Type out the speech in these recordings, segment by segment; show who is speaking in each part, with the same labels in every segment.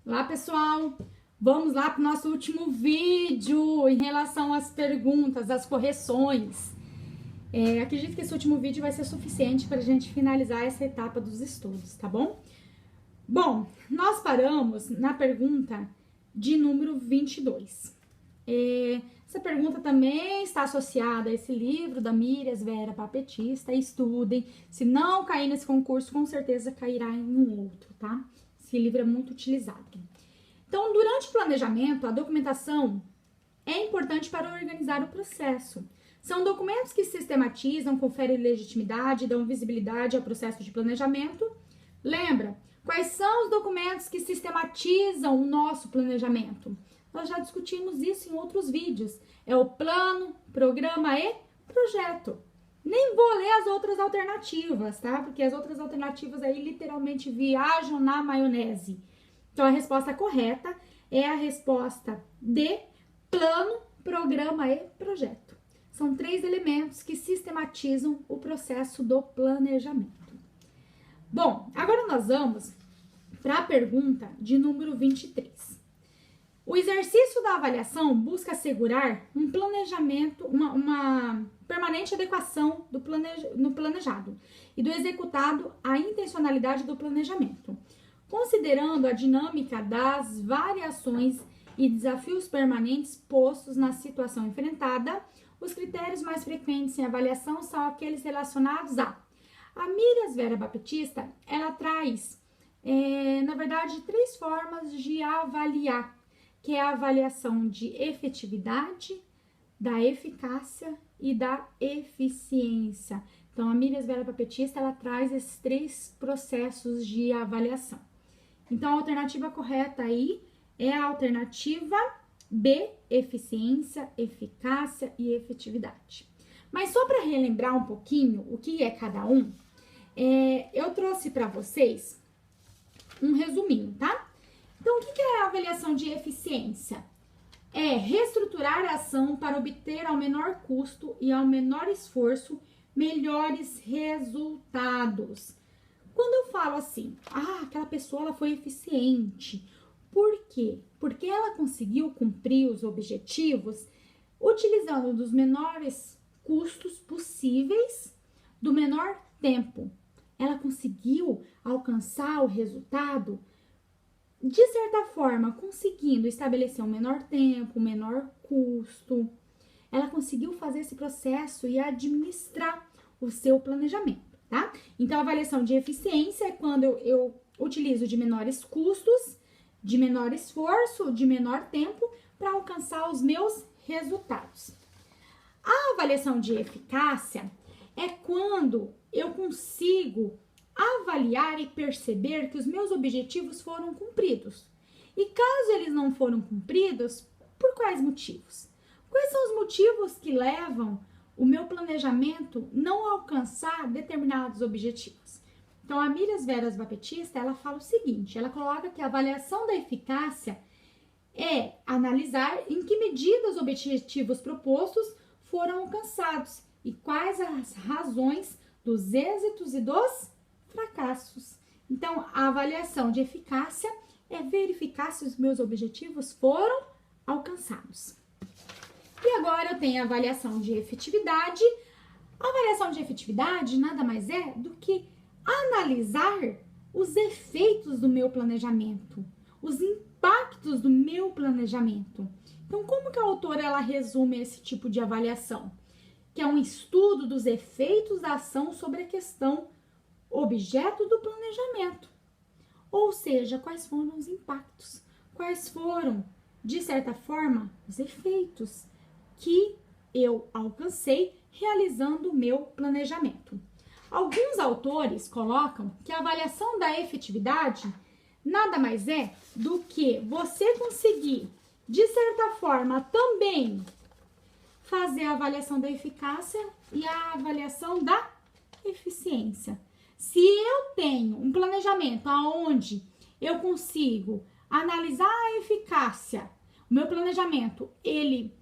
Speaker 1: Olá, pessoal! Vamos lá para o nosso último vídeo em relação às perguntas, às correções. Acredito que esse último vídeo vai ser suficiente para a gente finalizar essa etapa dos estudos, tá bom? Bom, nós paramos na pergunta de número 22. Essa pergunta também está associada a esse livro da Mírias Vera Papetista. Estudem. Se não cair nesse concurso, com certeza cairá em um outro, tá? Esse livro é muito utilizado. Então, durante o planejamento, a documentação é importante para organizar o processo. São documentos que sistematizam, conferem legitimidade, dão visibilidade ao processo de planejamento. Lembra, quais são os documentos que sistematizam o nosso planejamento? Nós já discutimos isso em outros vídeos. É o plano, programa e projeto. Nem vou ler as outras alternativas, tá? Porque as outras alternativas aí literalmente viajam na maionese. Então, a resposta correta é a resposta D, plano, programa e projeto. São 3 elementos que sistematizam o processo do planejamento. Bom, agora nós vamos para a pergunta de número 23. O exercício da avaliação busca assegurar um planejamento, uma permanente adequação no planejado e do executado à intencionalidade do planejamento, considerando a dinâmica das variações e desafios permanentes postos na situação enfrentada. Os critérios mais frequentes em avaliação são aqueles relacionados a Mírias Vera Papetista, ela traz, na verdade, 3 formas de avaliar, que é a avaliação de efetividade, da eficácia e da eficiência. Então, a Mírias Vera Papetista, ela traz esses 3 processos de avaliação. Então, a alternativa correta aí é a alternativa B, eficiência, eficácia e efetividade. Mas só para relembrar um pouquinho o que é cada um, eu trouxe para vocês um resuminho, tá? Então, o que é a avaliação de eficiência? É reestruturar a ação para obter ao menor custo e ao menor esforço melhores resultados. Quando eu falo assim, aquela pessoa ela foi eficiente. Por quê? Porque ela conseguiu cumprir os objetivos utilizando dos menores custos possíveis, do menor tempo. Ela conseguiu alcançar o resultado de certa forma, conseguindo estabelecer um menor tempo, um menor custo. Ela conseguiu fazer esse processo e administrar o seu planejamento, tá? Então, a avaliação de eficiência é quando eu utilizo de menores custos, de menor esforço, de menor tempo para alcançar os meus resultados. A avaliação de eficácia é quando eu consigo avaliar e perceber que os meus objetivos foram cumpridos. E caso eles não foram cumpridos, por quais motivos? Quais são os motivos que levam o meu planejamento não a alcançar determinados objetivos? Então, a Mírias Vera Papetista, ela fala o seguinte, ela coloca que a avaliação da eficácia é analisar em que medida os objetivos propostos foram alcançados e quais as razões dos êxitos e dos fracassos. Então, a avaliação de eficácia é verificar se os meus objetivos foram alcançados. E agora eu tenho a avaliação de efetividade. A avaliação de efetividade nada mais é do que analisar os efeitos do meu planejamento, os impactos do meu planejamento. Então, como que a autora ela resume esse tipo de avaliação? Que é um estudo dos efeitos da ação sobre a questão objeto do planejamento. Ou seja, quais foram os impactos, quais foram, de certa forma, os efeitos que eu alcancei realizando o meu planejamento. Alguns autores colocam que a avaliação da efetividade nada mais é do que você conseguir, de certa forma, também fazer a avaliação da eficácia e a avaliação da eficiência. Se eu tenho um planejamento onde eu consigo analisar a eficácia, o meu planejamento, ele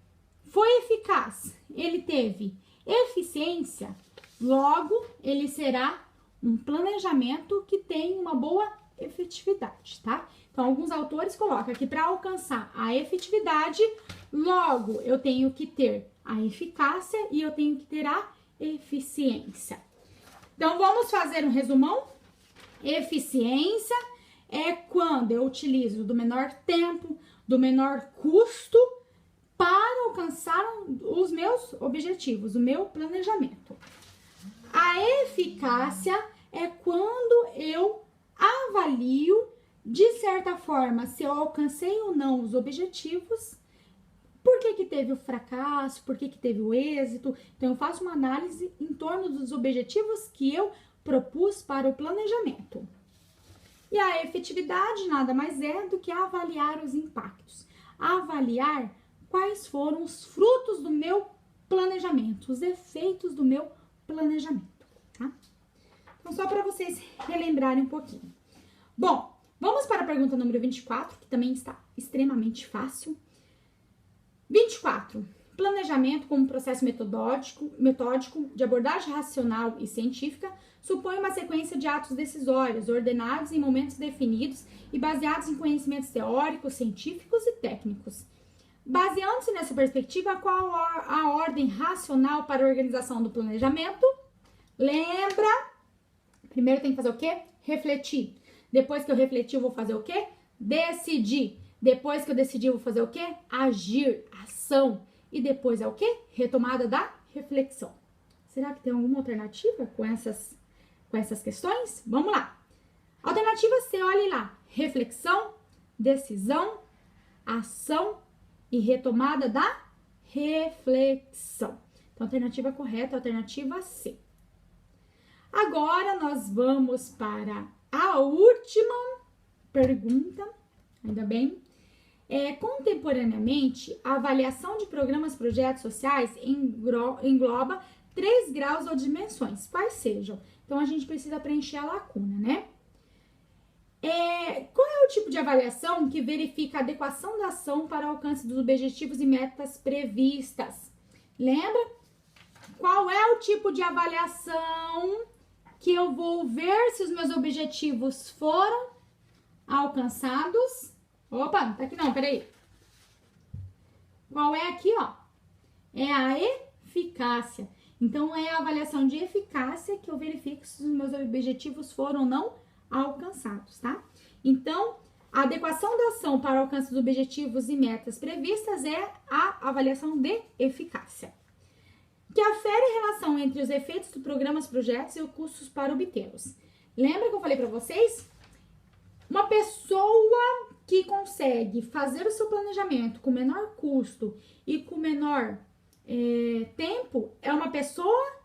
Speaker 1: foi eficaz, ele teve eficiência, logo ele será um planejamento que tem uma boa efetividade, tá? Então, alguns autores colocam que para alcançar a efetividade, logo eu tenho que ter a eficácia e eu tenho que ter a eficiência. Então, vamos fazer um resumão? Eficiência é quando eu utilizo do menor tempo, do menor custo para alcançar os meus objetivos, o meu planejamento. A eficácia é quando eu avalio, de certa forma, se eu alcancei ou não os objetivos, por que teve o fracasso, por que teve o êxito. Então, eu faço uma análise em torno dos objetivos que eu propus para o planejamento. E a efetividade nada mais é do que avaliar os impactos. Avaliar quais foram os frutos do meu planejamento, os efeitos do meu planejamento, tá? Então, só para vocês relembrarem um pouquinho. Bom, vamos para a pergunta número 24, que também está extremamente fácil. 24. Planejamento como processo metódico de abordagem racional e científica supõe uma sequência de atos decisórios ordenados em momentos definidos e baseados em conhecimentos teóricos, científicos e técnicos. Baseando-se nessa perspectiva, qual a ordem racional para a organização do planejamento? Lembra? Primeiro tem que fazer o quê? Refletir. Depois que eu refletir, eu vou fazer o quê? Decidir. Depois que eu decidir, eu vou fazer o quê? Agir, ação. E depois é o quê? Retomada da reflexão. Será que tem alguma alternativa com essas questões? Vamos lá. Alternativa C, olhe lá. Reflexão, decisão, ação e retomada da reflexão. Então, alternativa correta, alternativa C. Agora, nós vamos para a última pergunta, ainda bem. Contemporaneamente, a avaliação de programas, projetos sociais engloba 3 graus ou dimensões, quais sejam. Então, a gente precisa preencher a lacuna, né? Qual é o tipo de avaliação que verifica a adequação da ação para o alcance dos objetivos e metas previstas? Lembra? Qual é o tipo de avaliação que eu vou ver se os meus objetivos foram alcançados? Opa, tá aqui não, peraí. Qual é aqui, ó? É a eficácia. Então, é a avaliação de eficácia que eu verifico se os meus objetivos foram ou não alcançados, tá? Então, a adequação da ação para o alcance dos objetivos e metas previstas é a avaliação de eficácia, que afere a relação entre os efeitos dos programas, projetos e os custos para obtê-los. Lembra que eu falei para vocês? Uma pessoa que consegue fazer o seu planejamento com menor custo e com menor tempo é uma pessoa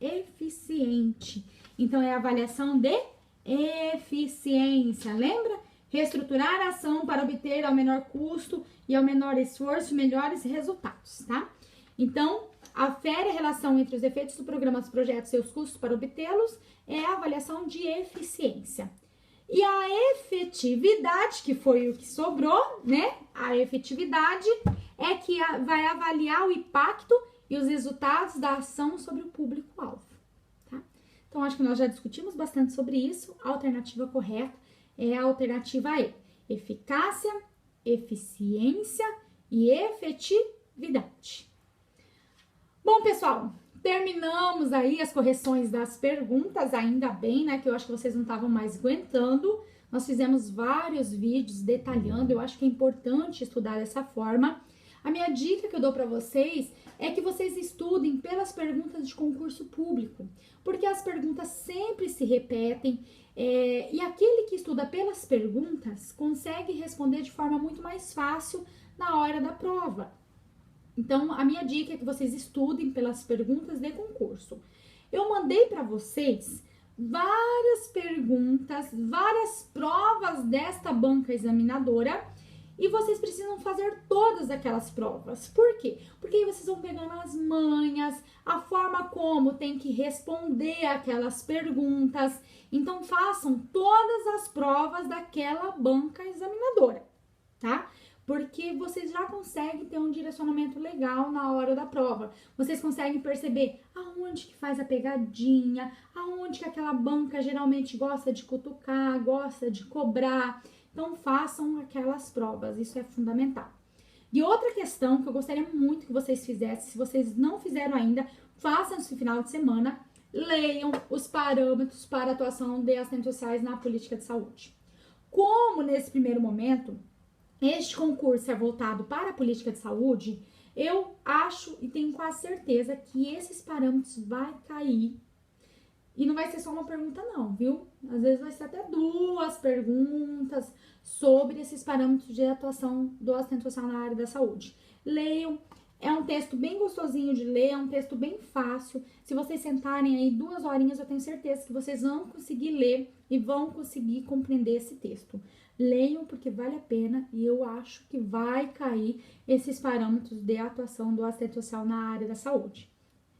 Speaker 1: eficiente. Então, é a avaliação de eficiência. Lembra? Reestruturar a ação para obter ao menor custo e ao menor esforço melhores resultados, tá? Então, afere a relação entre os efeitos do programa, dos projetos e os custos para obtê-los é a avaliação de eficiência. E a efetividade, que foi o que sobrou, né? A efetividade é que vai avaliar o impacto e os resultados da ação sobre o público-alvo, tá? Então, acho que nós já discutimos bastante sobre isso. A alternativa correta é a alternativa E. Eficácia, eficiência e efetividade. Bom, pessoal, terminamos aí as correções das perguntas, ainda bem, né, que eu acho que vocês não estavam mais aguentando. Nós fizemos vários vídeos detalhando, eu acho que é importante estudar dessa forma. A minha dica que eu dou para vocês é que vocês estudem pelas perguntas de concurso público, porque as perguntas sempre se repetem, e aquele que estuda pelas perguntas consegue responder de forma muito mais fácil na hora da prova. Então, a minha dica é que vocês estudem pelas perguntas de concurso. Eu mandei para vocês várias perguntas, várias provas desta banca examinadora e vocês precisam fazer todas aquelas provas. Por quê? Porque aí vocês vão pegando as manhas, a forma como tem que responder aquelas perguntas. Então, façam todas as provas daquela banca examinadora, tá? porque vocês já conseguem ter um direcionamento legal na hora da prova. Vocês conseguem perceber aonde que faz a pegadinha, aonde que aquela banca geralmente gosta de cutucar, gosta de cobrar. Então, façam aquelas provas, isso é fundamental. E outra questão que eu gostaria muito que vocês fizessem, se vocês não fizeram ainda, façam esse final de semana, leiam os parâmetros para a atuação de assistentes sociais na política de saúde. Como nesse primeiro momento, este concurso é voltado para a política de saúde, eu acho e tenho quase certeza que esses parâmetros vai cair. E não vai ser só uma pergunta não, viu? Às vezes vai ser até 2 perguntas sobre esses parâmetros de atuação do assistente social na área da saúde. Leiam, é um texto bem gostosinho de ler, é um texto bem fácil. Se vocês sentarem aí 2 horinhas, eu tenho certeza que vocês vão conseguir ler e vão conseguir compreender esse texto. Leiam porque vale a pena e eu acho que vai cair esses parâmetros de atuação do assistente social na área da saúde.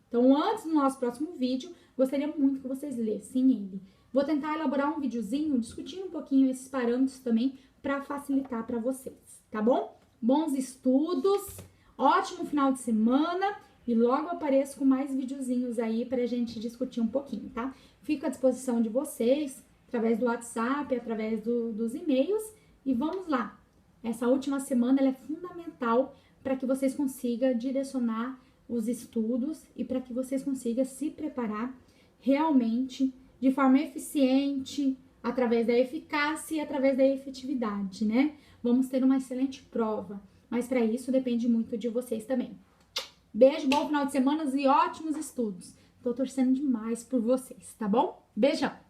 Speaker 1: Então, antes do nosso próximo vídeo, gostaria muito que vocês lessem ele. Vou tentar elaborar um videozinho discutindo um pouquinho esses parâmetros também para facilitar para vocês, tá bom? Bons estudos, ótimo final de semana e logo apareço com mais videozinhos aí pra gente discutir um pouquinho, tá? Fico à disposição de vocês, através do WhatsApp, através dos e-mails e vamos lá. Essa última semana ela é fundamental para que vocês consigam direcionar os estudos e para que vocês consigam se preparar realmente de forma eficiente, através da eficácia e através da efetividade, né? Vamos ter uma excelente prova, mas para isso depende muito de vocês também. Beijo, bom final de semana e ótimos estudos. Tô torcendo demais por vocês, tá bom? Beijão!